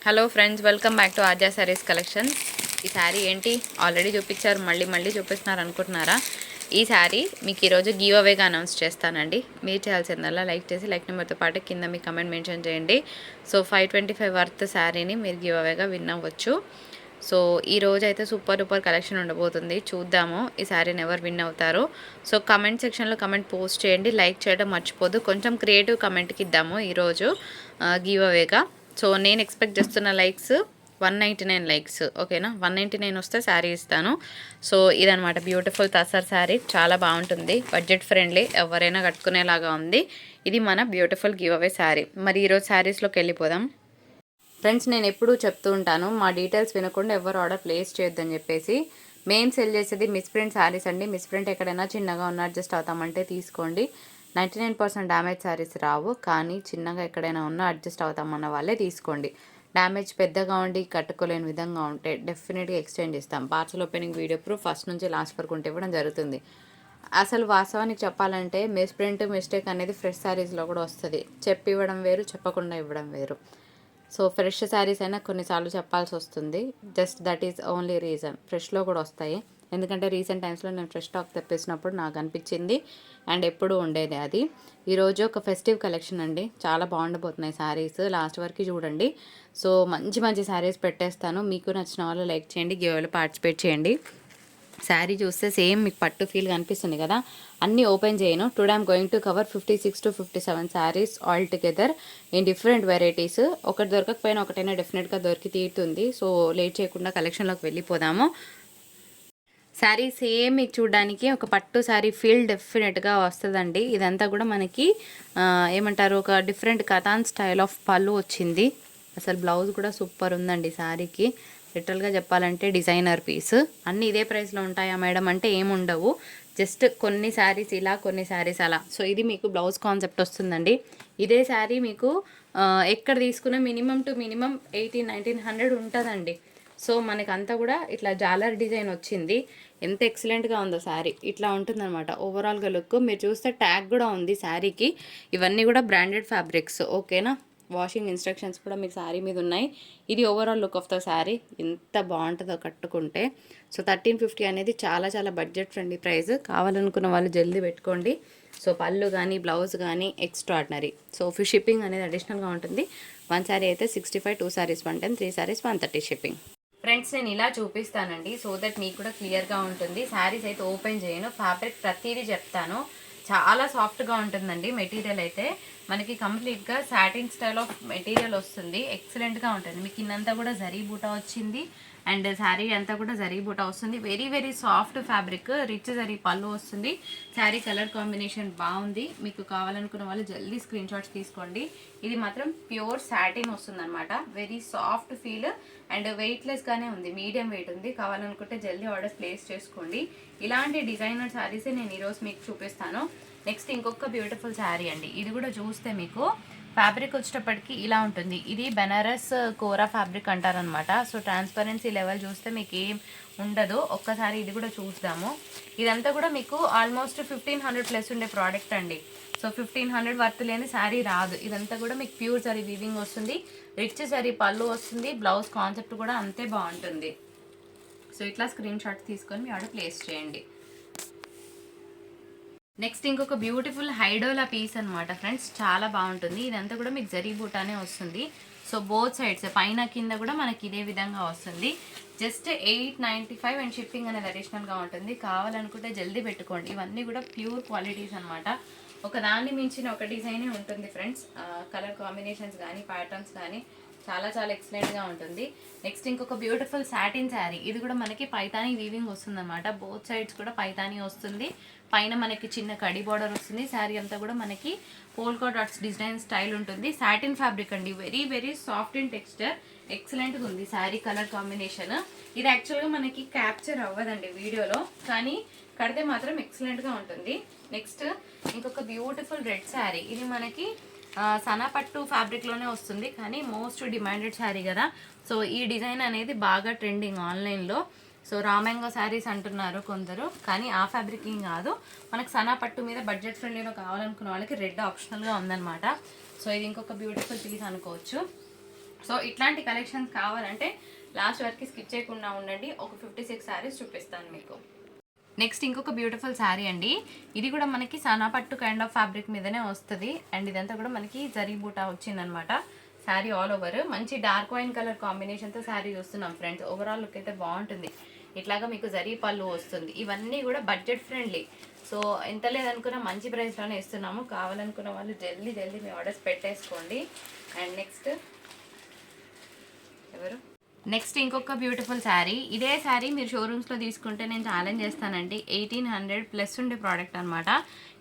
Hello friends, welcome back to Arja saris collection. ఈ శారీ ఏంటి already చూపించారు, మళ్ళీ చూపిస్తున్నారు అనుకుంటున్నారా? ఈ శారీ మీకు ఈరోజు గివ్ అవేగా అనౌన్స్ చేస్తానండి. మీరు చేయాల్సిందల్లా లైక్ చేసి లైక్ నెంబర్తో పాటు కింద మీ కమెంట్ మెన్షన్ చేయండి. సో 525 వర్త్ శారీని మీరు గివ్ అవేగా విన్ అవ్వచ్చు. సో ఈ రోజు అయితే సూపర్ కలెక్షన్ ఉండబోతుంది. చూద్దాము ఈ శారీని ఎవరు విన్ అవుతారో. సో కమెంట్ సెక్షన్లో కమెంట్ పోస్ట్ చేయండి, లైక్ చేయడం మర్చిపోదు. కొంచెం క్రియేటివ్ కమెంట్కి ఇద్దాము ఈరోజు గివ్ అవేగా. సో నేను ఎక్స్పెక్ట్ చేస్తున్న లైక్స్ 199 లైక్స్, ఓకేనా? 199 వస్తే శారీ ఇస్తాను. సో ఇదనమాట బ్యూటిఫుల్ తసర్ శారీ, చాలా బాగుంటుంది, బడ్జెట్ ఫ్రెండ్లీ, ఎవరైనా కట్టుకునేలాగా ఉంది. ఇది మన బ్యూటిఫుల్ గివ్ అవే శారీ. మరి ఈరోజు శారీస్లోకి వెళ్ళిపోదాం. ఫ్రెండ్స్, నేను ఎప్పుడూ చెప్తూ ఉంటాను, మా డీటెయిల్స్ వినకుండా ఎవరు ఆర్డర్ ప్లేస్ చేయొద్దని చెప్పేసి. మేము సెల్ చేసేది మిస్ప్రింట్ శారీస్ అండి. మిస్ప్రింట్ ఎక్కడైనా చిన్నగా ఉన్న అడ్జస్ట్ అవుతామంటే తీసుకోండి. 99% డ్యామేజ్ శారీస్ రావు, కానీ చిన్నగా ఎక్కడైనా ఉన్నా అడ్జస్ట్ అవుతామన్న వాళ్ళే తీసుకోండి. డ్యామేజ్ పెద్దగా ఉండి కట్టుకోలేని విధంగా ఉంటే డెఫినెట్గా ఎక్స్చేంజ్ ఇస్తాం. Parcel opening video proof first నుంచి లాస్ట్ వరకు ఉంటే ఇవ్వడం జరుగుతుంది. అసలు వాస్తవానికి చెప్పాలంటే మిస్ప్రింట్ మిస్టేక్ అనేది ఫ్రెష్ శారీస్లో కూడా వస్తుంది. చెప్పి ఇవ్వడం వేరు, చెప్పకుండా ఇవ్వడం వేరు. సో ఫ్రెష్ శారీస్ అయినా కొన్నిసార్లు చెప్పాల్సి వస్తుంది. Just that is only reason. ఫ్రెష్లో కూడా వస్తాయి, ఎందుకంటే రీసెంట్ టైమ్స్లో నేను ఫ్రెష్ స్టాక్ తెప్పించినప్పుడు నాకు అనిపించింది, అండ్ ఎప్పుడు ఉండేది అది. ఈరోజు ఒక ఫెస్టివ్ కలెక్షన్ అండి, చాలా బాగుండబోతున్నాయి శారీస్. లాస్ట్ వరకు చూడండి. సో మంచి శారీస్ పెట్టేస్తాను. మీకు నచ్చిన వాళ్ళు లైక్ చేయండి, గివ్లో పార్టిసిపేట్ చేయండి. శారీ చూస్తే సేమ్ మీకు పట్టు ఫీల్ కనిపిస్తుంది కదా. అన్నీ ఓపెన్ చేయను. Today I'm going to cover 56 to 57 saris all together in different varieties. ఒకటి దొరకకపోయినా ఒకటైనా డెఫినెట్గా దొరికి తీరుతుంది. సో లేట్ చేయకుండా కలెక్షన్లోకి వెళ్ళిపోదాము. శారీ సేమ్ మీకు చూడడానికి ఒక పట్టు శారీ ఫీల్ డెఫినెట్గా వస్తుందండి. ఇదంతా కూడా మనకి ఏమంటారు, ఒక డిఫరెంట్ కథాన్ స్టైల్ ఆఫ్ పళ్ళు వచ్చింది. అసలు బ్లౌజ్ కూడా సూపర్ ఉందండి శారీకి. లిటరల్గా చెప్పాలంటే డిజైనర్ పీస్. అన్నీ ఇదే ప్రైస్లో ఉంటాయా మేడం అంటే ఏముండవు. జస్ట్ కొన్ని శారీస్ ఇలా, కొన్ని శారీస్ అలా. సో ఇది మీకు బ్లౌజ్ కాన్సెప్ట్ వస్తుందండి. ఇదే శారీ మీకు ఎక్కడ తీసుకున్నా మినిమం టు మినిమం 1800-1900 ఉంటుందండి. సో మనకంతా కూడా ఇట్లా జాలర్ డిజైన్ వచ్చింది. ఎంత ఎక్సలెంట్గా ఉందో శారీ. ఇట్లా ఉంటుందన్నమాట ఓవరాల్గా లుక్. మీరు చూస్తే ట్యాగ్ కూడా ఉంది శారీకి. ఇవన్నీ కూడా బ్రాండెడ్ ఫ్యాబ్రిక్స్, ఓకేనా? వాషింగ్ ఇన్స్ట్రక్షన్స్ కూడా మీకు శారీ మీద ఉన్నాయి. ఇది overall look of the sari. ఎంత బాగుంటుందో కట్టుకుంటే. సో 1350 అనేది చాలా బడ్జెట్ ఫ్రెండ్లీ ప్రైస్. కావాలనుకున్న వాళ్ళు జల్దీ పెట్టుకోండి. సో పళ్ళు కానీ బ్లౌజ్ కానీ ఎక్స్ట్రాడినరీ. సో షిప్పింగ్ అనేది అడిషనల్గా ఉంటుంది. 1 శారీ అయితే 65, 2 శారీస్ 110, 3 శారీస్ 130 షిప్పింగ్. ఫ్రెండ్స్, నేను ఇలా చూపిస్తానండి, సో దట్ మీకు కూడా క్లియర్గా ఉంటుంది. శారీస్ అయితే ఓపెన్ చేయను, ఫ్యాబ్రిక్ ప్రతిదీ చెప్తాను. చాలా సాఫ్ట్గా ఉంటుందండి మెటీరియల్ అయితే. మనకి కంప్లీట్గా సాటిన్ స్టైల్ ఆఫ్ మెటీరియల్ వస్తుంది. ఎక్సలెంట్గా ఉంటుంది. మీకు ఇన్నంతా కూడా జరీ బూటా వచ్చింది, అండ్ శారీ అంతా కూడా జరీ బూటా వస్తుంది. Very soft fabric, rich zari పళ్ళు వస్తుంది. శారీ కలర్ కాంబినేషన్ బాగుంది. మీకు కావాలనుకున్న వాళ్ళు జల్దీ స్క్రీన్ షాట్స్ తీసుకోండి. ఇది మాత్రం ప్యూర్ సాటిన్ వస్తుంది అనమాట. వెరీ సాఫ్ట్ ఫీల్ అండ్ వెయిట్లెస్గానే ఉంది, మీడియం వెయిట్ ఉంది. కావాలనుకుంటే జల్దీ ఆర్డర్స్ ప్లేస్ చేసుకోండి. ఇలాంటి డిజైనర్ శారీసే నేను ఈరోజు మీకు చూపిస్తాను. నెక్స్ట్ ఇంకొక బ్యూటిఫుల్ శారీ అండి. ఇది కూడా చూస్తే మీకు ఫ్యాబ్రిక్ వచ్చేటప్పటికి ఇలా ఉంటుంది. ఇది బెనారస్ కోరా ఫ్యాబ్రిక్ అంటారనమాట. సో ట్రాన్స్పరెన్సీ లెవెల్ చూస్తే మీకు ఏం ఉండదు. ఒక్కసారి ఇది కూడా చూద్దాము. ఇదంతా కూడా మీకు ఆల్మోస్ట్ 1500+ ఉండే ప్రోడక్ట్ అండి. సో 1500 వర్త్ లేని శారీ రాదు. ఇదంతా కూడా మీకు ప్యూర్ జరీ వీవింగ్ వస్తుంది, రిచ్ జరీ పళ్ళు వస్తుంది. బ్లౌజ్ కాన్సెప్ట్ కూడా అంతే బాగుంటుంది. సో ఇట్లా స్క్రీన్ షాట్ తీసుకొని మీ ఆర్డర్ ప్లేస్ చేయండి. నెక్స్ట్ ఇంకొక బ్యూటిఫుల్ హైడోలా పీస్ అనమాట ఫ్రెండ్స్, చాలా బాగుంటుంది. ఇదంతా కూడా మీకు జరీ బూటానే వస్తుంది. సో బోత్ సైడ్స్ పైన కింద కూడా మనకి ఇదే విధంగా వస్తుంది. జస్ట్ 895 అండ్ షిప్పింగ్ అనేది అడిషనల్గా ఉంటుంది. కావాలనుకుంటే జల్దీ పెట్టుకోండి. ఇవన్నీ కూడా ప్యూర్ క్వాలిటీస్ అనమాట. ఒక దాన్ని మించిన ఒక డిజైనే ఉంటుంది ఫ్రెండ్స్. కలర్ కాంబినేషన్స్ కానీ ప్యాటర్న్స్ కానీ చాలా ఎక్సలెంట్గా ఉంటుంది. నెక్స్ట్ ఇంకొక బ్యూటిఫుల్ సాటిన్ శారీ. ఇది కూడా మనకి పైతానీ వీవింగ్ వస్తుంది అనమాట. బోత్ సైడ్స్ కూడా పైతానీ వస్తుంది. పైన మనకి చిన్న కడి బార్డర్ వస్తుంది. శారీ అంతా కూడా మనకి పోల్కా డాట్స్ డిజైన్ స్టైల్ ఉంటుంది. సాటిన్ ఫ్యాబ్రిక్ అండి, వెరీ సాఫ్ట్ ఇన్ టెక్స్చర్. ఎక్సలెంట్గా ఉంది శారీ కలర్ కాంబినేషన్. ఇది యాక్చువల్గా మనకి క్యాప్చర్ అవ్వదండి వీడియోలో, కానీ కడితే మాత్రం ఎక్సలెంట్గా ఉంటుంది. నెక్స్ట్ ఇంకొక బ్యూటిఫుల్ రెడ్ శారీ. ఇది మనకి సనాపట్టు ఫ్యాబ్రిక్లోనే వస్తుంది, కానీ మోస్ట్ డిమాండెడ్ శారీ కదా. సో ఈ డిజైన్ అనేది బాగా ట్రెండింగ్ ఆన్లైన్లో. సో రామ్యాంగో శారీస్ అంటున్నారు కొందరు, కానీ ఆ ఫ్యాబ్రిక్ ఏం కాదు. మనకు సనాపట్టు మీద బడ్జెట్ ఫ్రెండ్లీలో కావాలనుకున్న వాళ్ళకి రెడ్ ఆప్షనల్గా ఉందన్నమాట. సో ఇది ఇంకొక బ్యూటిఫుల్ పీస్ అనుకోవచ్చు. సో ఇట్లాంటి కలెక్షన్స్ కావాలంటే లాస్ట్ వరకు స్కిప్ చేయకుండా ఉండండి. ఒక 56 శారీస్ చూపిస్తాను మీకు. నెక్స్ట్ ఇంకొక బ్యూటిఫుల్ శారీ అండి. ఇది కూడా మనకి సనా పట్టు కైండ్ ఆఫ్ ఫ్యాబ్రిక్ మీదనే వస్తుంది. అండ్ ఇదంతా కూడా మనకి జరీ బూటా వచ్చిందనమాట. శారీ ఆల్ ఓవర్ మంచి డార్క్ వైన్ కలర్ కాంబినేషన్తో శారీ చూస్తున్నాం ఫ్రెండ్స్. ఓవరాల్ లుక్ అయితే బాగుంటుంది. ఇట్లాగా మీకు జరీ పళ్ళు వస్తుంది. ఇవన్నీ కూడా బడ్జెట్ ఫ్రెండ్లీ. సో ఎంత లేదనుకున్నా మంచి ప్రైస్లోనే ఇస్తున్నాము. కావాలనుకున్న వాళ్ళు జల్దీ మీ ఆర్డర్స్ పెట్టేసుకోండి. అండ్ నెక్స్ట్ ఇంకొక బ్యూటిఫుల్ శారీ. ఇదే శారీ మీరు షోరూమ్స్లో తీసుకుంటే నేను ఛాలెంజ్ చేస్తానండి. 1800 ప్లస్ ఉండే ప్రోడక్ట్ అనమాట.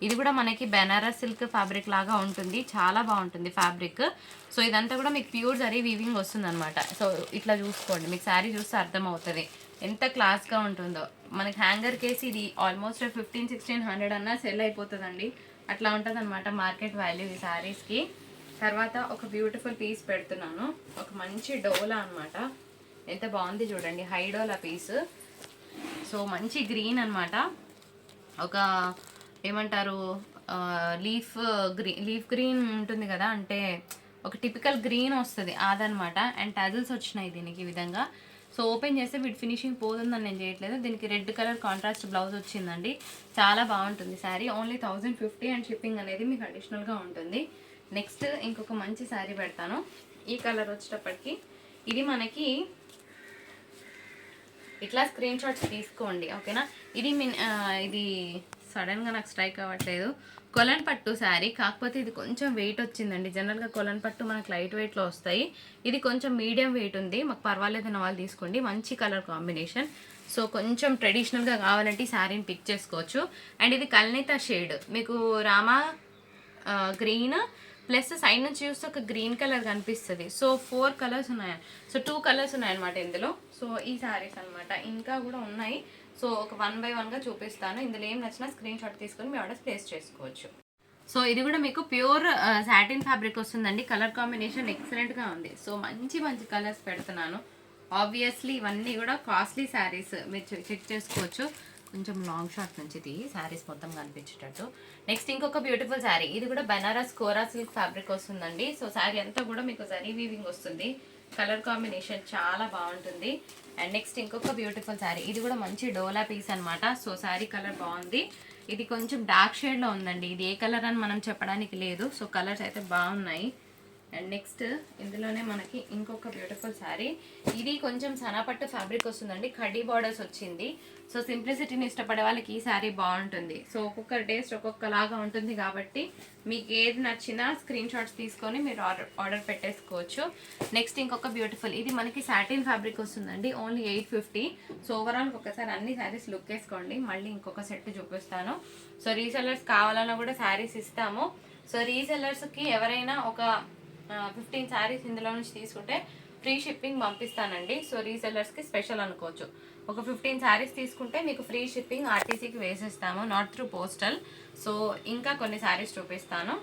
ఇది కూడా మనకి బెనారస్ సిల్క్ ఫ్యాబ్రిక్ లాగా ఉంటుంది. చాలా బాగుంటుంది ఫ్యాబ్రిక్. సో ఇదంతా కూడా మీకు ప్యూర్ జరీ వీవింగ్ వస్తుంది అనమాట. సో ఇట్లా చూసుకోండి, మీకు శారీ చూస్తే అర్థమవుతుంది ఎంత క్లాస్గా ఉంటుందో. మనకి హ్యాంగర్ కేసి ఇది ఆల్మోస్ట్ 1500-1600 అన్నా సెల్ అయిపోతుందండి. అట్లా ఉంటుంది అనమాట మార్కెట్ వాల్యూ ఈ శారీస్కి. తర్వాత ఒక బ్యూటిఫుల్ పీస్ పెడుతున్నాను. ఒక మంచి డోలా అనమాట. ఎంత బాగుంది చూడండి, హై డోలా పీస్. సో మంచి గ్రీన్ అనమాట. ఒక ఏమంటారు లీఫ్ గ్రీన్ ఉంటుంది కదా, అంటే ఒక టిపికల్ గ్రీన్ వస్తుంది అదనమాట. అండ్ టజల్స్ వచ్చినాయి దీనికి ఈ విధంగా. సో ఓపెన్ చేస్తే వీటి ఫినిషింగ్ పోతుందని నేను చేయట్లేదు. దీనికి రెడ్ కలర్ కాంట్రాస్ట్ బ్లౌజ్ వచ్చిందండి. చాలా బాగుంటుంది శారీ. ఓన్లీ 1050 అండ్ షిప్పింగ్ అనేది మీకు అడిషనల్గా ఉంటుంది. నెక్స్ట్ ఇంకొక మంచి శారీ పెడతాను. ఈ కలర్ వచ్చేటప్పటికి ఇది మనకి ఇట్లా స్క్రీన్ షాట్స్ తీసుకోండి, ఓకేనా. ఇది సడన్గా నాకు స్ట్రైక్ అవ్వట్లేదు. కొలన్ పట్టు శారీ, కాకపోతే ఇది కొంచెం వెయిట్ వచ్చిందండి. జనరల్గా కొలన్ పట్టు మనకు లైట్ వెయిట్లో వస్తాయి. ఇది కొంచెం మీడియం వెయిట్ ఉంది. మాకు పర్వాలేదన్న వాళ్ళు తీసుకోండి. మంచి కలర్ కాంబినేషన్. సో కొంచెం ట్రెడిషనల్గా కావాలంటే ఈ శారీని పిక్ చేసుకోవచ్చు. అండ్ ఇది కల్నేత షేడ్, మీకు రామా గ్రీన్ ప్లస్ సైడ్ నుంచి చూస్తే ఒక గ్రీన్ కలర్ కనిపిస్తుంది. సో 4 కలర్స్ ఉన్నాయి. సో 2 కలర్స్ ఉన్నాయన్నమాట ఇందులో. సో ఈ శారీస్ అనమాట, ఇంకా కూడా ఉన్నాయి. సో ఒక 1 by 1గా చూపిస్తాను. ఇందులో ఏం నచ్చినా స్క్రీన్ షాట్ తీసుకొని మీ ఆర్డర్స్ ప్లేస్ చేసుకోవచ్చు. సో ఇది కూడా మీకు ప్యూర్ సాటిన్ ఫ్యాబ్రిక్ వస్తుందండి. కలర్ కాంబినేషన్ ఎక్సలెంట్గా ఉంది. సో మంచి కలర్స్ పెడుతున్నాను. ఆబ్వియస్లీ ఇవన్నీ కూడా కాస్ట్లీ శారీస్, మీరు చెక్ చేసుకోవచ్చు. కొంచెం లాంగ్ షార్ట్ నుంచి శారీస్ మొత్తం కనిపించేటట్టు. నెక్స్ట్ ఇంకొక బ్యూటిఫుల్ శారీ. ఇది కూడా బనారస్ కోరా సిల్క్ ఫ్యాబ్రిక్ వస్తుందండి. సో శారీ అంతా కూడా మీకు జరీ వీవింగ్ వస్తుంది. కలర్ కాంబినేషన్ చాలా బాగుంటుంది. అండ్ నెక్స్ట్ ఇంకొక బ్యూటిఫుల్ శారీ. ఇది కూడా మంచి డోలా పీస్ అనమాట. సో శారీ కలర్ బాగుంది. ఇది కొంచెం డార్క్ షేడ్లో ఉందండి. ఇది ఏ కలర్ అని మనం చెప్పడానికి లేదు. సో కలర్స్ అయితే బాగున్నాయి. అండ్ నెక్స్ట్ ఇందులోనే మనకి ఇంకొక బ్యూటిఫుల్ శారీ. ఇది కొంచెం సనాపట్టు ఫ్యాబ్రిక్ వస్తుందండి. కడ్డీ బార్డర్స్ వచ్చింది. సో సింప్లిసిటీని ఇష్టపడే వాళ్ళకి ఈ శారీ బాగుంటుంది. సో ఒక్కొక్క టేస్ట్ ఒక్కొక్కలాగా ఉంటుంది కాబట్టి మీకు ఏది నచ్చినా స్క్రీన్ షాట్స్ తీసుకొని మీరు ఆర్డర్ పెట్టేసుకోవచ్చు. నెక్స్ట్ ఇంకొక బ్యూటిఫుల్, ఇది మనకి సాటిన్ ఫ్యాబ్రిక్ వస్తుందండి. ఓన్లీ 850. సో ఓవరాల్ ఒకసారి అన్ని శారీస్ లుక్ వేసుకోండి. మళ్ళీ ఇంకొక సెట్ చూపిస్తాను. సో రీసెల్లర్స్ కావాలన్నా కూడా శారీస్ ఇస్తాము. సో రీసెల్లర్స్కి ఎవరైనా ఒక 15 శారీస్ ఇందులో నుంచి తీసుకుంటే ఫ్రీ షిప్పింగ్ పంపిస్తానండి. సో రీసెల్లర్స్కి స్పెషల్ అనుకోవచ్చు. ఒక 15 శారీస్ తీసుకుంటే మీకు ఫ్రీ షిప్పింగ్ ఆర్టీసీకి వేసేస్తాము, నాట్ త్రూ పోస్టల్. సో ఇంకా కొన్ని శారీస్ చూపిస్తాను.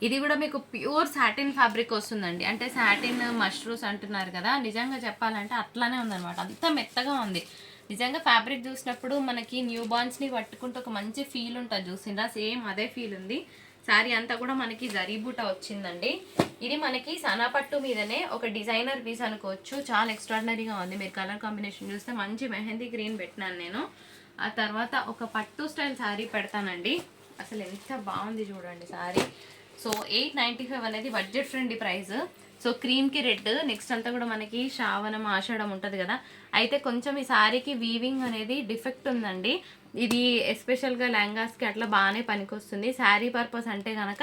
ఇది కూడా మీకు ప్యూర్ సాటిన్ ఫ్యాబ్రిక్ వస్తుందండి. అంటే సాటిన్ మష్రూమ్స్ అంటున్నారు కదా, నిజంగా చెప్పాలంటే అట్లానే ఉందన్నమాట. అంత మెత్తగా ఉంది. నిజంగా ఫ్యాబ్రిక్ చూసినప్పుడు మనకి న్యూ బార్న్స్ని పట్టుకుంటే ఒక మంచి ఫీల్ ఉంటుంది, చూసిందా? సేమ్ అదే ఫీల్ ఉంది. శారీ అంతా కూడా మనకి జరీ బూట వచ్చిందండి. ఇది మనకి సనాపట్టు మీదనే ఒక డిజైనర్ పీస్ అనుకోవచ్చు. చాలా ఎక్స్ట్రాడినరీగా ఉంది. మీరు కలర్ కాంబినేషన్ చూస్తే మంచి మెహందీ గ్రీన్ పెట్టినాను నేను. ఆ తర్వాత ఒక పట్టు స్టైల్ శారీ పెడతానండి. అసలు ఎంత బాగుంది చూడండి శారీ. సో 895 అనేది బడ్జెట్ ఫ్రెండ్లీ ప్రైస్. సో క్రీమ్కి రెడ్. నెక్స్ట్ అంతా కూడా మనకి శ్రావణం ఆషాఢం ఉంటుంది కదా, అయితే కొంచెం ఈ శారీకి వీవింగ్ అనేది డిఫెక్ట్ ఉందండి. ఇది ఎస్పెషల్గా లెహంగాస్కి అట్లా బాగానే పనికొస్తుంది. శారీ పర్పస్ అంటే కనుక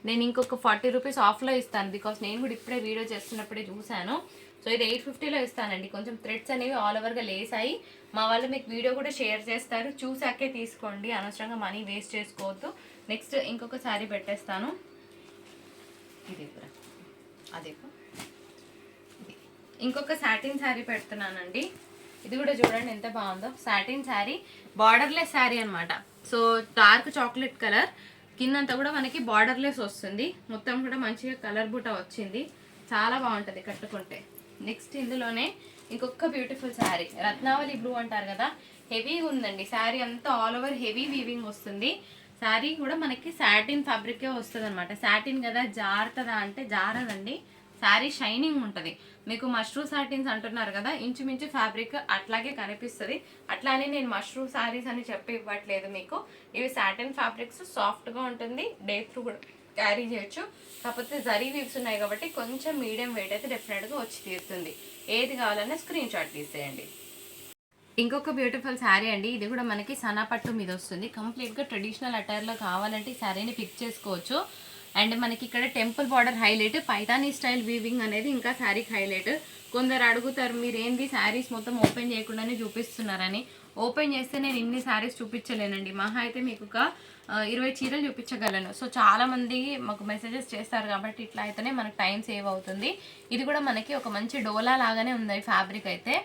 నేను ఇంకొక 40 రూపీస్ ఆఫ్లో ఇస్తాను. బికాస్ నేను కూడా ఇప్పుడే వీడియో చేస్తున్నప్పుడే చూశాను. సో ఇది 850లో ఇస్తానండి. కొంచెం థ్రెడ్స్ అనేవి ఆల్ ఓవర్గా లేస్ అయ్యి మా వాళ్ళు మీకు వీడియో కూడా షేర్ చేస్తారు. చూసాకే తీసుకోండి, అనవసరంగా మనీ వేస్ట్ చేసుకోవద్దు. నెక్స్ట్ ఇంకొక శారీ పెట్టేస్తాను. ఇది అదే ఇంకొక సాటిన్ శారీ పెడుతున్నానండి. ఇది కూడా చూడండి ఎంత బాగుందో. సాటిన్ శారీ, బార్డర్లెస్ శారీ అనమాట. సో డార్క్ చాక్లెట్ కలర్, కిందంతా కూడా మనకి బార్డర్లెస్ వస్తుంది. మొత్తం కూడా మంచిగా కలర్ బూట వచ్చింది. చాలా బాగుంటుంది కట్టుకుంటే. నెక్స్ట్ ఇందులోనే ఇంకొక బ్యూటిఫుల్ శారీ, రత్నావళి బ్లూ అంటారు కదా, హెవీగా ఉందండి. శారీ అంతా ఆల్ ఓవర్ హెవీ వీవింగ్ వస్తుంది. శారీ కూడా మనకి సాటిన్ ఫ్యాబ్రికే వస్తుంది అనమాట. సాటిన్ కదా, జారుతుందా అంటే జారదండి. శారీ షైనింగ్ ఉంటుంది. మీకు మష్రూ సాటిన్స్ అంటున్నారు కదా, ఇంచుమించు ఫ్యాబ్రిక్ అట్లాగే కనిపిస్తుంది. అట్లానే నేను మష్రూ శారీస్ అని చెప్పి ఇవ్వట్లేదు మీకు. ఇవి సాటిన్ ఫ్యాబ్రిక్స్, సాఫ్ట్గా ఉంటుంది, డే త్రూ కూడా క్యారీ చేయొచ్చు. కాకపోతే జరీ వీవ్స్ ఉన్నాయి కాబట్టి కొంచెం మీడియం వెయిట్ అయితే డెఫినెట్గా వచ్చి తీరుతుంది. ఏది కావాలన్నా స్క్రీన్ షాట్ తీసేయండి. ఇంకొక బ్యూటిఫుల్ శారీ అండి. ఇది కూడా మనకి సనా పట్టు మీద వస్తుంది. కంప్లీట్గా ట్రెడిషనల్ అటైర్లో కావాలంటే ఈ శారీని పిక్ చేసుకోవచ్చు. అండ్ మనకి ఇక్కడ temple border highlight, Paithani style weaving అనేది ఇంకా శారీకి హైలైట్. కొందరు అడుగుతారు మీరు ఏంది శారీస్ మొత్తం ఓపెన్ చేయకుండానే చూపిస్తున్నారని. ఓపెన్ చేస్తే నేను ఇన్ని శారీస్ చూపించలేనండి. మహా అయితే మీకు ఒక 20 చీరలు చూపించగలను. సో చాలామంది మాకు మెసేజెస్ చేస్తారు కాబట్టి ఇట్లా అయితేనే మనకు టైం సేవ్ అవుతుంది. ఇది కూడా మనకి ఒక మంచి డోలా లాగానే ఉంది ఫ్యాబ్రిక్ అయితే.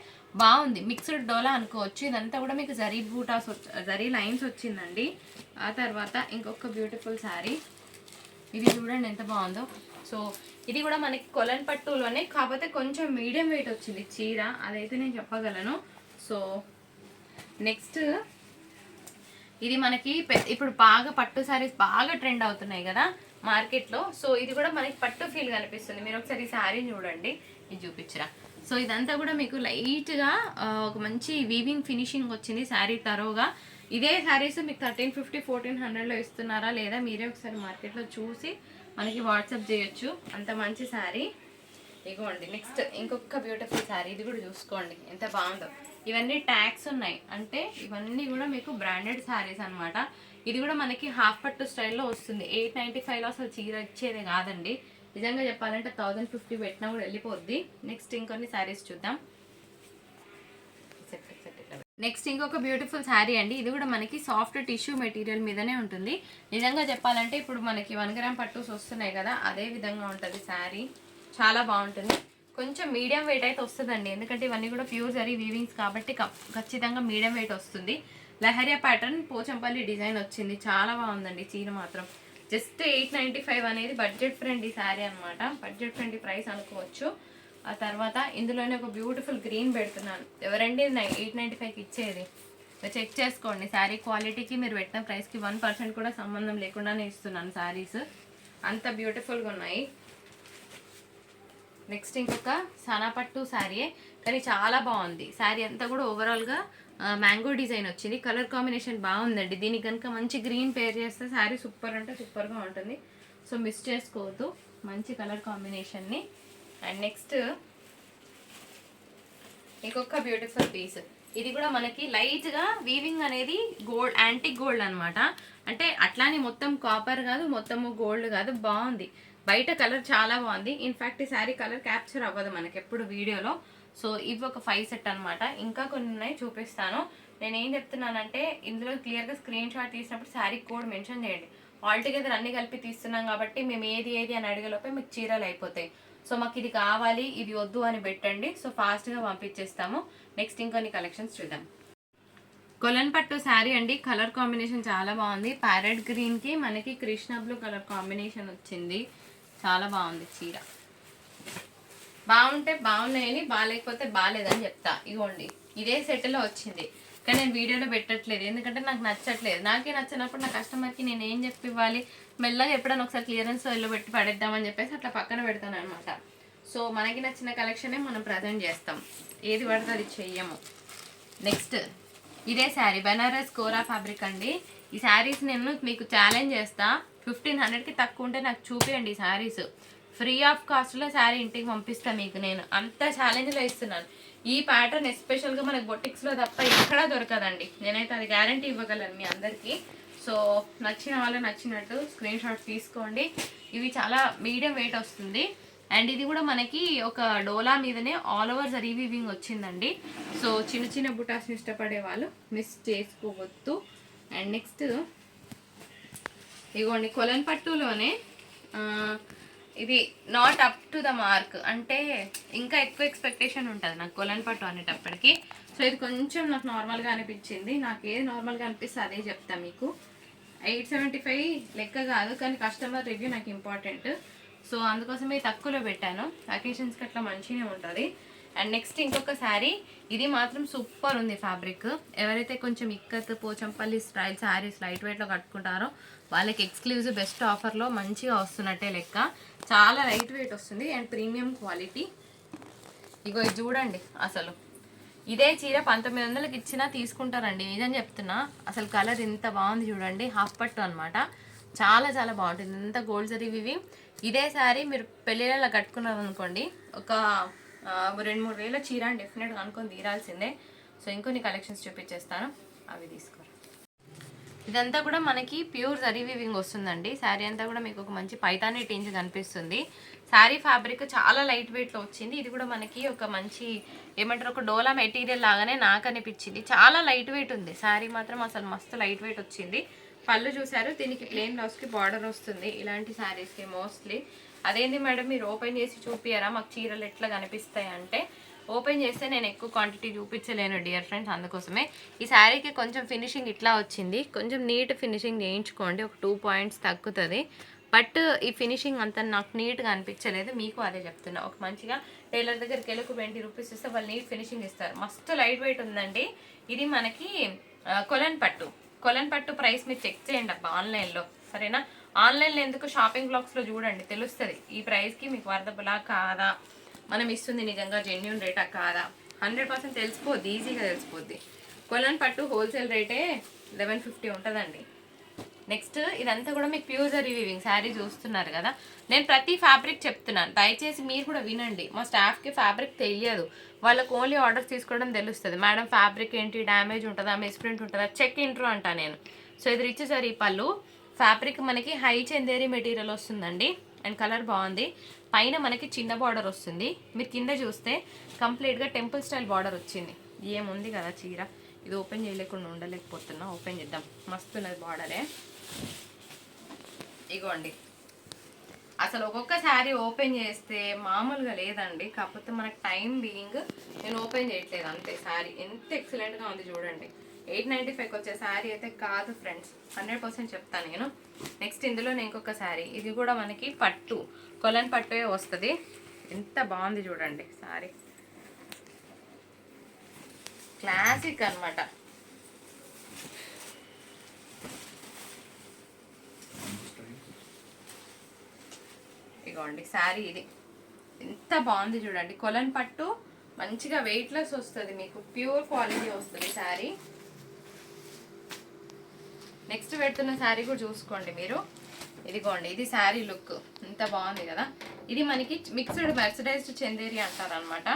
బాగుంది, మిక్స్డ్ డోలా అనుకోవచ్చు. ఇదంతా కూడా మీకు జరీ బూటాస్ జరీ లైన్స్ వచ్చిందండి. ఆ తర్వాత ఇంకొక బ్యూటిఫుల్ శారీ, ఇది చూడండి ఎంత బాగుందో. సో ఇది కూడా మనకి కొలన్ పట్టులోనే, కాకపోతే కొంచెం మీడియం వెయిట్ వచ్చింది చీర, అదైతే నేను చెప్పగలను. సో నెక్స్ట్ ఇది మనకి ఇప్పుడు బాగా పట్టు శారీస్ బాగా ట్రెండ్ అవుతున్నాయి కదా మార్కెట్లో. సో ఇది కూడా మనకి పట్టు ఫీల్ కనిపిస్తుంది. మీరు ఒకసారి ఈ శారీ చూడండి, ఇది చూపించరా. సో ఇదంతా కూడా మీకు లైట్గా ఒక మంచి వీవింగ్ ఫినిషింగ్ వచ్చింది శారీ తరోగా. ఇదే శారీస్ మీకు 1350 1400లో ఇస్తున్నారా లేదా మీరే ఒకసారి మార్కెట్లో చూసి మనకి వాట్సాప్ చేయొచ్చు. అంత మంచి శారీ. ఇగోండి నెక్స్ట్ ఇంకొక బ్యూటిఫుల్ శారీ, ఇది కూడా చూసుకోండి ఎంత బాగుందో. ఇవన్నీ ట్యాగ్స్ ఉన్నాయి, అంటే ఇవన్నీ కూడా మీకు బ్రాండెడ్ శారీస్ అనమాట. ఇది కూడా మనకి హాఫ్ పట్టు స్టైల్లో వస్తుంది. 895లో అసలు చీర ఇచ్చేదే కాదండి. నిజంగా చెప్పాలంటే 1050 పెట్టినా కూడా వెళ్ళిపోద్ది. నెక్స్ట్ ఇంకొన్ని శారీస్ చూద్దాం. నెక్స్ట్ ఇంకొక బ్యూటిఫుల్ శారీ అండి. ఇది కూడా మనకి సాఫ్ట్ టిష్యూ మెటీరియల్ మీదనే ఉంటుంది. నిజంగా చెప్పాలంటే ఇప్పుడు మనకి 1 గ్రామ్ పట్టుస్ వస్తున్నాయి కదా, అదే విధంగా ఉంటుంది శారీ. చాలా బాగుంటుంది. కొంచెం మీడియం వెయిట్ అయితే వస్తుందండి, ఎందుకంటే ఇవన్నీ కూడా ప్యూర్ జరీ వీవింగ్స్ కాబట్టి ఖచ్చితంగా మీడియం వెయిట్ వస్తుంది. లహరియా ప్యాటర్న్ పోచంపల్లి డిజైన్ వచ్చింది. చాలా బాగుందండి చీర మాత్రం. జస్ట్ 895 అనేది బడ్జెట్ ఫ్రెండ్లీ శారీ అనమాట. బడ్జెట్ ఫ్రెండ్లీ ప్రైస్ అనుకోవచ్చు. ఆ తర్వాత ఇందులోనే ఒక బ్యూటిఫుల్ గ్రీన్ పెడుతున్నాను. ఎవరండి 895కి ఇచ్చేది? చెక్ చేసుకోండి. శారీ క్వాలిటీకి మీరు పెట్టిన ప్రైస్కి 1% కూడా సంబంధం లేకుండానే ఇస్తున్నాను శారీస్. అంత బ్యూటిఫుల్గా ఉన్నాయి. నెక్స్ట్ ఇంకొక సనాపట్టు శారీయే, కానీ చాలా బాగుంది శారీ అంతా కూడా. ఓవరాల్గా మ్యాంగో డిజైన్ వచ్చింది. కలర్ కాంబినేషన్ బాగుందండి. దీనికి కనుక మంచి గ్రీన్ పేర్ చేస్తే శారీ సూపర్ అంటే సూపర్గా ఉంటుంది. సో మిస్ చేసుకోవద్దు మంచి కలర్ కాంబినేషన్ని. అండ్ నెక్స్ట్ ఇంకొక బ్యూటిఫుల్ పీస్, ఇది కూడా మనకి లైట్గా వీవింగ్ అనేది గోల్డ్, యాంటిక్ గోల్డ్ అనమాట. అంటే అట్లానే మొత్తం కాపర్ కాదు, మొత్తము గోల్డ్ కాదు, బాగుంది. బయట కలర్ చాలా బాగుంది. ఇన్ఫ్యాక్ట్ ఈ శారీ కలర్ క్యాప్చర్ అవ్వదు మనకి ఎప్పుడు వీడియోలో. సో ఇవి ఒక 5 సెట్ అనమాట. ఇంకా కొన్ని ఉన్నాయి, చూపిస్తాను. నేను ఏం చెప్తున్నానంటే ఇందులో క్లియర్గా స్క్రీన్ షాట్ తీసినప్పుడు శారీ కోడ్ మెన్షన్ చేయండి. ఆల్టుగెదర్ అన్ని కలిపి తీస్తున్నాం కాబట్టి మేము ఏది అని అడిగేలోపే మీకు చీరలు అయిపోతాయి. సో మాకు ఇది కావాలి ఇది వద్దు అని పెట్టండి. సో ఫాస్ట్గా పంపించేస్తాము. నెక్స్ట్ ఇంకొన్ని కలెక్షన్స్ చూద్దాం. కొలన్ పట్టు శారీ అండి. కలర్ కాంబినేషన్ చాలా బాగుంది. ప్యారెట్ గ్రీన్కి మనకి కృష్ణ బ్లూ కలర్ కాంబినేషన్ వచ్చింది. చాలా బాగుంది చీర. బాగుంటే బాగున్నాయని, బాగాలేకపోతే బాగాలేదని చెప్తా. ఇగోండి ఇదే సెట్లో వచ్చింది, కానీ నేను వీడియోలో పెట్టట్లేదు ఎందుకంటే నాకు నచ్చట్లేదు. నాకే నచ్చినప్పుడు నా కస్టమర్కి నేను ఏం చెప్పి ఇవ్వాలి, మెల్లగా ఎప్పుడైనా ఒకసారి క్లియరెన్స్ సెల్లో పెట్టి పడేద్దామని చెప్పేసి అట్లా పక్కన పెడతాను అనమాట. సో మనకి నచ్చిన కలెక్షనే మనం ప్రజెంట్ చేస్తాం, ఏది పడితే అది చెయ్యము. నెక్స్ట్ ఇదే శారీ బెనారస్ కోరా ఫ్యాబ్రిక్ అండి. ఈ శారీస్ నేను మీకు ఛాలెంజ్ చేస్తా, 1500కి తక్కువ ఉంటే నాకు చూపించండి ఈ శారీస్. ఫ్రీ ఆఫ్ కాస్ట్లో శారీ ఇంటికి పంపిస్తాను మీకు. నేను అంత ఛాలెంజ్లో ఇస్తున్నాను. ఈ ప్యాటర్న్ ఎస్పెషల్గా మనకు బొటిక్స్లో తప్ప ఎక్కడా దొరకదండి. నేనైతే అది గ్యారంటీ ఇవ్వగలను మీ అందరికీ. సో నచ్చిన వాళ్ళు నచ్చినట్టు స్క్రీన్ షాట్ తీసుకోండి. ఇవి చాలా మీడియం వెయిట్ వస్తుంది. అండ్ ఇది కూడా మనకి ఒక డోలా మీదనే ఆల్ ఓవర్ జరీ వీవింగ్ వచ్చిందండి. సో చిన్న చిన్న బుటాస్ని ఇష్టపడే వాళ్ళు మిస్ చేసుకోవద్దు. అండ్ నెక్స్ట్ ఇగోండి కొలన్ పట్టులోనే ఇది not up to the mark, అంటే ఇంకా ఎక్కువ ఎక్స్పెక్టేషన్ ఉంటుంది నాకు కొలన్ పట్టు అనేటప్పటికి. సో ఇది కొంచెం నాకు నార్మల్గా అనిపించింది. నాకు ఏది నార్మల్గా అనిపిస్తే అదే చెప్తా మీకు. 875 లెక్క కాదు, కానీ కస్టమర్ రివ్యూ నాకు ఇంపార్టెంట్. సో అందుకోసమే తక్కువలో పెట్టాను. అకేషన్స్కి అట్లా మంచిగానే ఉంటుంది. అండ్ నెక్స్ట్ ఇంకొక శారీ, ఇది మాత్రం సూపర్ ఉంది ఫ్యాబ్రిక్. ఎవరైతే కొంచెం ఇక్కత్ పోచంపల్లి స్టైల్ శారీస్ లైట్ వెయిట్లో కట్టుకుంటారో వాళ్ళకి ఎక్స్క్లూజివ్ బెస్ట్ ఆఫర్లో మంచిగా వస్తున్నట్టే లెక్క. చాలా లైట్ వెయిట్ వస్తుంది అండ్ ప్రీమియం క్వాలిటీ. ఇగో ఇది చూడండి, అసలు ఇదే చీర 1900కి ఇచ్చినా తీసుకుంటారండి, నిజం చెప్తున్నా. అసలు కలర్ ఇంత బాగుంది చూడండి, హాఫ్ పట్టు అనమాట. చాలా చాలా బాగుంటుంది, ఇంత గోల్డ్ జరీ ఇవి. ఇదే శారీ మీరు పెళ్ళిళ్ళలో కట్టుకున్నారు అనుకోండి, ఒక 2-3 వేల చీర అని డెఫినెట్గా అనుకొని తీరాల్సిందే. సో ఇంకొన్ని కలెక్షన్స్ చూపించేస్తాను, అవి తీసుకోరు. ఇదంతా కూడా మనకి ప్యూర్ జరీ వీవింగ్ వస్తుందండి. శారీ అంతా కూడా మీకు ఒక మంచి పైతానీ టింజ్ కనిపిస్తుంది. శారీ ఫ్యాబ్రిక్ చాలా లైట్ వెయిట్లో వచ్చింది. ఇది కూడా మనకి ఒక మంచి ఏమంటారు, ఒక డోలా మెటీరియల్ లాగానే నాకు అనిపించింది. చాలా లైట్ వెయిట్ ఉంది శారీ మాత్రం, అసలు మస్తు లైట్ వెయిట్ వచ్చింది. పళ్ళు చూసారు, దీనికి ప్లెయిన్ బ్లౌజ్కి బార్డర్ వస్తుంది ఇలాంటి శారీస్కి మోస్ట్లీ. అదేంటి మేడం మీరు ఓపెన్ చేసి చూపియారా మాకు చీరలు ఎట్లా కనిపిస్తాయి అంటే, ఓపెన్ చేస్తే నేను ఎక్కువ క్వాంటిటీ చూపించలేను డియర్ ఫ్రెండ్స్, అందుకోసమే. ఈ శారీకి కొంచెం ఫినిషింగ్ ఇట్లా వచ్చింది, కొంచెం నీట్ ఫినిషింగ్ చేయించుకోండి, ఒక 2 పాయింట్స్ తగ్గుతుంది. బట్ ఈ ఫినిషింగ్ అంతా నాకు నీట్గా అనిపించలేదు, మీకు అదే చెప్తున్నా. ఒక మంచిగా టైలర్ దగ్గరికి వెళ్ళి 20 రూపీస్ ఇస్తే వాళ్ళు నీట్ ఫినిషింగ్ ఇస్తారు. మస్తు లైట్ వెయిట్ ఉందండి. ఇది మనకి కొలన్ పట్టు ప్రైస్ మీరు చెక్ చేయండి అబ్బా ఆన్లైన్లో, సరేనా? ఆన్లైన్లో ఎందుకు, షాపింగ్ బ్లాగ్స్లో చూడండి, తెలుస్తుంది ఈ ప్రైస్కి మీకు వర్దబులా కాదా, మనం ఇస్తుంది నిజంగా జెన్యూన్ రేటా కాదా 100% తెలిసిపోద్ది, ఈజీగా తెలిసిపోద్ది. కొలన్ పట్టు హోల్సేల్ రేటే 1150 ఉంటుందండి. నెక్స్ట్ ఇదంతా కూడా మీకు ప్యూర్ జరీ వీవింగ్ శారీ చూస్తున్నారు కదా. నేను ప్రతి ఫ్యాబ్రిక్ చెప్తున్నాను, దయచేసి మీరు కూడా వినండి. మా స్టాఫ్కి ఫ్యాబ్రిక్ తెలియదు, వాళ్ళకు ఓన్లీ ఆర్డర్స్ తీసుకోవడం తెలుస్తుంది. మేడం ఫ్యాబ్రిక్ ఏంటి, డ్యామేజ్ ఉంటుందా, మిస్ప్రింట్ ఉంటుందా, చెక్ ఇంట్రో అంటా నేను. సో ఇది రిచ్ జరీ పళ్ళు. ఫ్యాబ్రిక్ మనకి హై చందేరి మెటీరియల్ వస్తుందండి అండ్ కలర్ బాగుంది. పైన మనకి చిన్న బార్డర్ వస్తుంది, మీరు కింద చూస్తే కంప్లీట్గా టెంపుల్ స్టైల్ బార్డర్ వచ్చింది. ఏముంది కదా చీర, ఇది ఓపెన్ చేయలేకుండా ఉండలేకపోతున్నా, ఓపెన్ చేద్దాం. మస్తున్నది బార్డరే. ఇగోండి, అసలు ఒక్కొక్క శారీ ఓపెన్ చేస్తే మామూలుగా లేదండి. కాకపోతే మనకు టైం బీయింగ్ నేను ఓపెన్ చేయట్లేదు అంతే. శారీ ఎంత ఎక్సలెంట్గా ఉంది చూడండి. 895 వచ్చే శారీ అయితే కాదు ఫ్రెండ్స్, 100% చెప్తాను నేను. నెక్స్ట్ ఇందులో నేను ఇంకొక శారీ, ఇది కూడా మనకి పట్టు, కొలన్ పట్టే వస్తుంది. ఎంత బాగుంది చూడండి శారీ, క్లాసిక్ అనమాట. ఇగోండి శారీ, ఇది ఎంత బాగుంది చూడండి. కొలన్ పట్టు మంచిగా వెయిట్లెస్ వస్తుంది, మీకు ప్యూర్ క్వాలిటీ వస్తుంది శారీ. నెక్స్ట్ పెడుతున్న శారీ కూడా చూసుకోండి మీరు. ఇదిగోండి, ఇది శారీ లుక్ ఎంత బాగుంది కదా. ఇది మనకి మిక్స్డ్ మెర్సడైజ్డ్ చందేరి అంటారు అనమాట.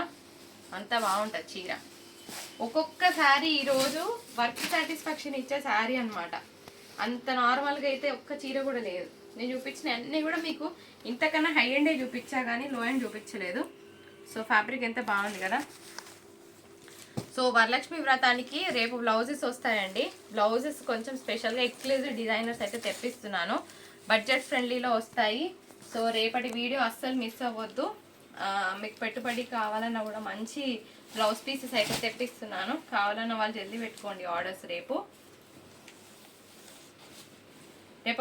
అంత బాగుంటుంది చీర. ఒక్కొక్క శారీ ఈరోజు వర్క్ సాటిస్ఫాక్షన్ ఇచ్చే శారీ అనమాట. అంత నార్మల్గా అయితే ఒక్క చీర కూడా లేదు. నేను చూపించిన అన్నీ కూడా మీకు ఇంతకన్నా హై ఎండే చూపించా కానీ లో ఎండ్ చూపించలేదు. సో ఫ్యాబ్రిక్ ఎంత బాగుంది కదా. సో వరలక్ష్మి వ్రతానికి రేపు బ్లౌజెస్ వస్తాయండి. బ్లౌజెస్ కొంచెం స్పెషల్గా ఎక్స్క్లూజివ్ డిజైనర్స్ అయితే తెప్పిస్తున్నాను, బడ్జెట్ ఫ్రెండ్లీలో వస్తాయి. సో రేపటి వీడియో అస్సలు మిస్ అవ్వద్దు. మీకు పెట్టుబడి కావాలన్నా కూడా మంచి బ్లౌజ్ పీసెస్ అయితే తెప్పిస్తున్నాను, కావాలన్న వాళ్ళు జల్దీ పెట్టుకోండి ఆర్డర్స్. రేపు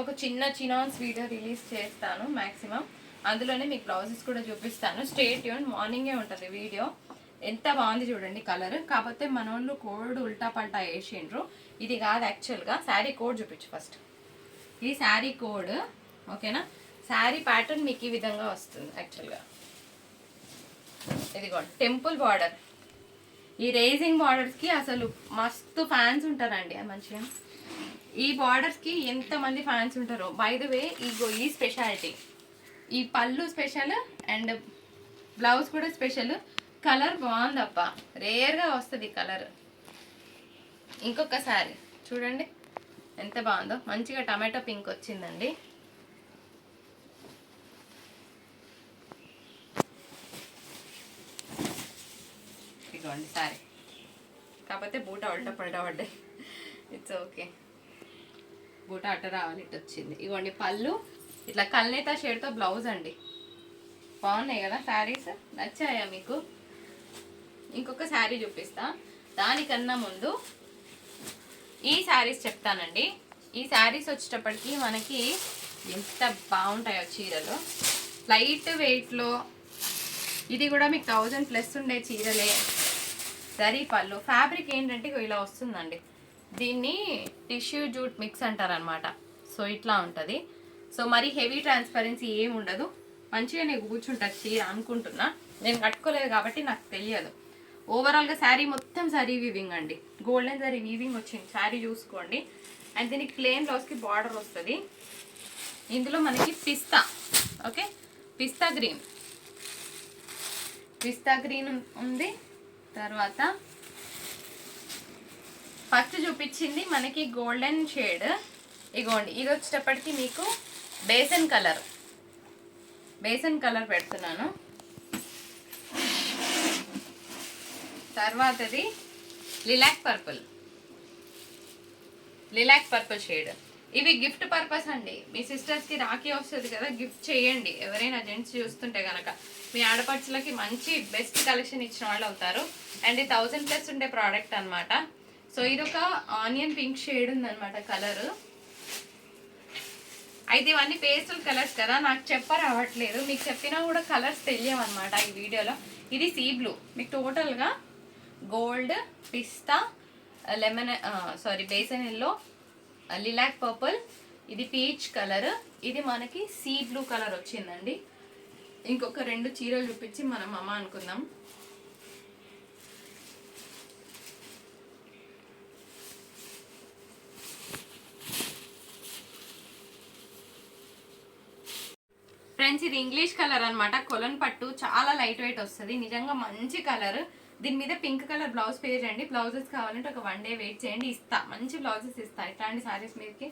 ఒక చిన్న చినాన్స్ వీడియో రిలీజ్ చేస్తాను మ్యాక్సిమం, అందులోనే మీకు బ్లౌజెస్ కూడా చూపిస్తాను. స్టే ట్యూన్, మార్నింగే ఉంటుంది వీడియో. ఎంత బాగుంది చూడండి కలర్. కాకపోతే మన వాళ్ళు కోడ్ ఉల్టా పల్టా వేసిండ్రు, ఇది కాదు యాక్చువల్గా. శారీ కోడ్ చూపించు ఫస్ట్. ఇది శారీ కోడ్, ఓకేనా. శారీ ప్యాటర్న్ మీకు ఈ విధంగా వస్తుంది యాక్చువల్గా. ఇదిగోండి టెంపుల్ బార్డర్. ఈ రేజింగ్ బార్డర్స్కి అసలు మస్తు ఫ్యాన్స్ ఉంటారండి మంచిగా. ఈ బార్డర్స్కి ఎంతమంది ఫ్యాన్స్ ఉంటారో. బై ద వే ఈ స్పెషాలిటీ, ఈ పళ్ళు స్పెషల్ అండ్ బ్లౌజ్ కూడా స్పెషల్. కలర్ బాగుందప్ప, రేర్గా వస్తుంది కలర్. ఇంకొక శారీ చూడండి ఎంత బాగుందో, మంచిగా టమాటో పింక్ వచ్చిందండి. ఇదిగోండి శారీ, కాకపోతే బూట ఉల్టా పల్టా పడ్డాయి. ఇట్స్ ఓకే, బూట అట్ట రావాలి, ఇటు వచ్చింది. ఇవ్వండి పళ్ళు ఇట్లా కల్నేత షేడ్తో బ్లౌజ్ అండి. బాగున్నాయి కదా శారీస్, నచ్చాయా మీకు? ఇంకొక శారీ చూపిస్తా. దానికన్నా ముందు ఈ శారీస్ చెప్తానండి. ఈ శారీస్ వచ్చేటప్పటికి మనకి ఎంత బాగుంటాయో చీరలు, లైట్ వెయిట్లో ఇది కూడా మీకు 1000+ ఉండే చీరలే. జరీ పళ్ళు. ఫ్యాబ్రిక్ ఏంటంటే ఇలా వస్తుందండి. దీన్ని టిష్యూ జూట్ మిక్స్ అంటారనమాట. సో ఇట్లా ఉంటుంది. సో మరి హెవీ ట్రాన్స్పరెన్సీ ఏమి ఉండదు. మంచిగానే కూర్చుంటుంది చీర అనుకుంటున్నా. నేను కట్టుకోలేదు కాబట్టి నాకు తెలియదు. ఓవరాల్గా శారీ మొత్తం శారీ వీవింగ్ అండి. గోల్డెన్ శారీ వీవింగ్ వచ్చింది. శారీ చూసుకోండి. అండ్ దీనికి ప్లెయిన్ బ్లౌజ్కి బార్డర్ వస్తుంది. ఇందులో మనకి పిస్తా, ఓకే, పిస్తా గ్రీన్ ఉంది. తర్వాత ఫస్ట్ చూపించింది మనకి గోల్డెన్ షేడ్. ఇగోండి, ఇది వచ్చేటప్పటికి మీకు బేసన్ కలర్ పెడుతున్నాను. తర్వాతది లిలాక్ పర్పుల్ షేడ్. ఇవి గిఫ్ట్ పర్పస్ అండి. మీ సిస్టర్స్కి రాఖీ వస్తుంది కదా, గిఫ్ట్ చేయండి. ఎవరైనా జెంట్స్ చూస్తుంటే కనుక మీ ఆడపడుచులకి మంచి బెస్ట్ కలెక్షన్ ఇచ్చిన వాళ్ళు అవుతారు. అండ్ 1000+ ఉండే ప్రోడక్ట్ అనమాట. సో ఇది ఒక ఆనియన్ పింక్ షేడ్ ఉందనమాట కలర్. అయితే ఇవన్నీ పేస్టల్ కలర్స్ కదా, నాకు రావట్లేదు. మీకు చెప్పినా కూడా కలర్స్ తెలియవన్నమాట ఈ వీడియోలో. ఇది సీ బ్లూ. మీకు టోటల్గా గోల్డ్, పిస్తా, బేసన్ ఎల్లో, లిలాక్ పర్పుల్, ఇది పీచ్ కలర్, ఇది మనకి సీ బ్లూ కలర్ వచ్చిందండి. ఇంకొక 2 చీరలు చూపించి మనం అమ్మ అనుకుందాం. ఫ్రెండ్స్, ఇది ఇంగ్లీష్ కలర్ అనమాట. కొలన్ పట్టు, చాలా లైట్ వెయిట్ వస్తుంది. నిజంగా మంచి కలర్. దీని మీద పింక్ కలర్ బ్లౌజ్ పేజ్ అండి. బ్లౌజెస్ కావాలంటే ఒక 1 డే వెయిట్ చేయండి, ఇస్తా. మంచి బ్లౌజెస్ ఇస్తా ఇట్లాంటి సారీస్ మీదకి.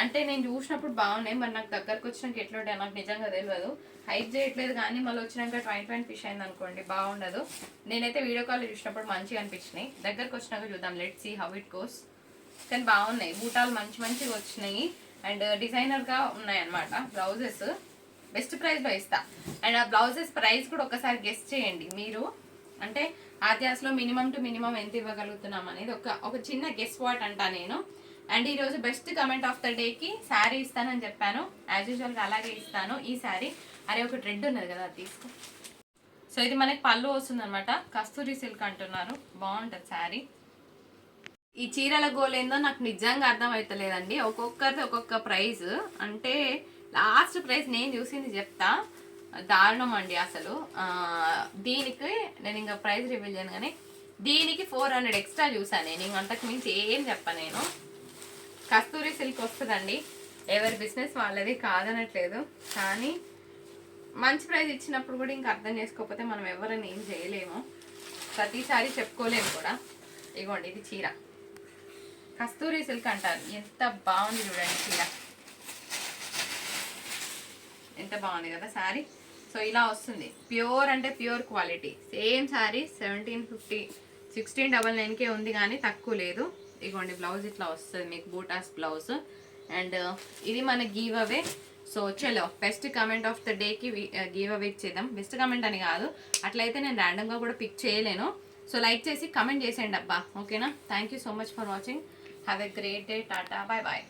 అంటే నేను చూసినప్పుడు బాగున్నాయి, మరి నాకు దగ్గరకు వచ్చినాక ఎట్లుంటాయి నాకు నిజంగా తెలియదు. హైప్ చేయట్లేదు కానీ మళ్ళీ వచ్చినాక 20 ఫిష్ అయింది అనుకోండి, బాగుండదు. నేనైతే వీడియో కాల్ చూసినప్పుడు మంచిగా అనిపించినాయి. దగ్గరకు వచ్చినాక చూద్దాం, let see how it goes. కానీ బాగున్నాయి, బూటాలు మంచిగా వచ్చినాయి. అండ్ డిజైనర్గా ఉన్నాయి అనమాట బ్లౌజెస్. బెస్ట్ ప్రైస్లో ఇస్తా. అండ్ ఆ బ్లౌజెస్ ప్రైస్ కూడా ఒకసారి గెస్ట్ చేయండి మీరు. అంటే ఆద్యాస్లో మినిమం టు మినిమం ఎంత ఇవ్వగలుగుతున్నాం అనేది ఒక చిన్న గెస్ వాట్ అంటా నేను. అండ్ ఈరోజు బెస్ట్ కమెంట్ ఆఫ్ ద డేకి శారీ ఇస్తానని చెప్పాను. యాజ్ యూజువల్గా అలాగే ఇస్తాను. ఈ శారీ ఒక రెడ్ ఉన్నది కదా, అది తీసుకో. సో ఇది మనకి పళ్ళు వస్తుంది అనమాట. కస్తూరి సిల్క్ అంటున్నారు, బాగుంటుంది శారీ. ఈ చీరల గోల్ ఏందో నాకు నిజంగా అర్థం అవుతలేదండి. ఒక్కొక్కరిది ఒక్కొక్క ప్రైస్. అంటే లాస్ట్ ప్రైస్ నేను చూసింది చెప్తా, దారుణం అండి అసలు. దీనికి నేను ఇంకా ప్రైస్ రివీల్ చేయను కానీ దీనికి 400 ఎక్స్ట్రా చూసాను నేను. ఇంక అంతకు మించి ఏం చెప్పను నేను. కస్తూరి సిల్క్ వస్తుందండి, ఎవరి బిజినెస్ వాళ్ళది, కాదనట్లేదు. కానీ మంచి ప్రైస్ ఇచ్చినప్పుడు కూడా ఇంకా అర్థం చేసుకోకపోతే మనం ఎవరైనా ఏం చేయలేము. ప్రతిసారి చెప్పుకోలేము కూడా. ఇగోండి, ఇది చీర కస్తూరి సిల్క్ అంటారు. ఎంత బాగుంది చూడండి చీర, ఎంత బాగుంది కదా శారీ. సో ఇలా వస్తుంది, ప్యూర్ అంటే ప్యూర్ క్వాలిటీ. సేమ్ శారీ 1750 1699కే ఉంది కానీ తక్కువ లేదు. ఇగోండి బ్లౌజ్ ఇట్లా వస్తుంది మీకు, బూటాస్ బ్లౌజ్. అండ్ ఇది మన గివ్ అవే. సో చలో బెస్ట్ కమెంట్ ఆఫ్ ద డేకి గివ్ అవే ఇచ్చేద్దాం. బెస్ట్ కమెంట్ అని కాదు, అట్లయితే నేను ర్యాండమ్గా కూడా పిక్ చేయలేను. సో లైక్ చేసి కమెంట్ చేసేయండి అబ్బా, ఓకేనా. Thank you so much for watching. Have a great day. టాటా, బాయ్ బాయ్.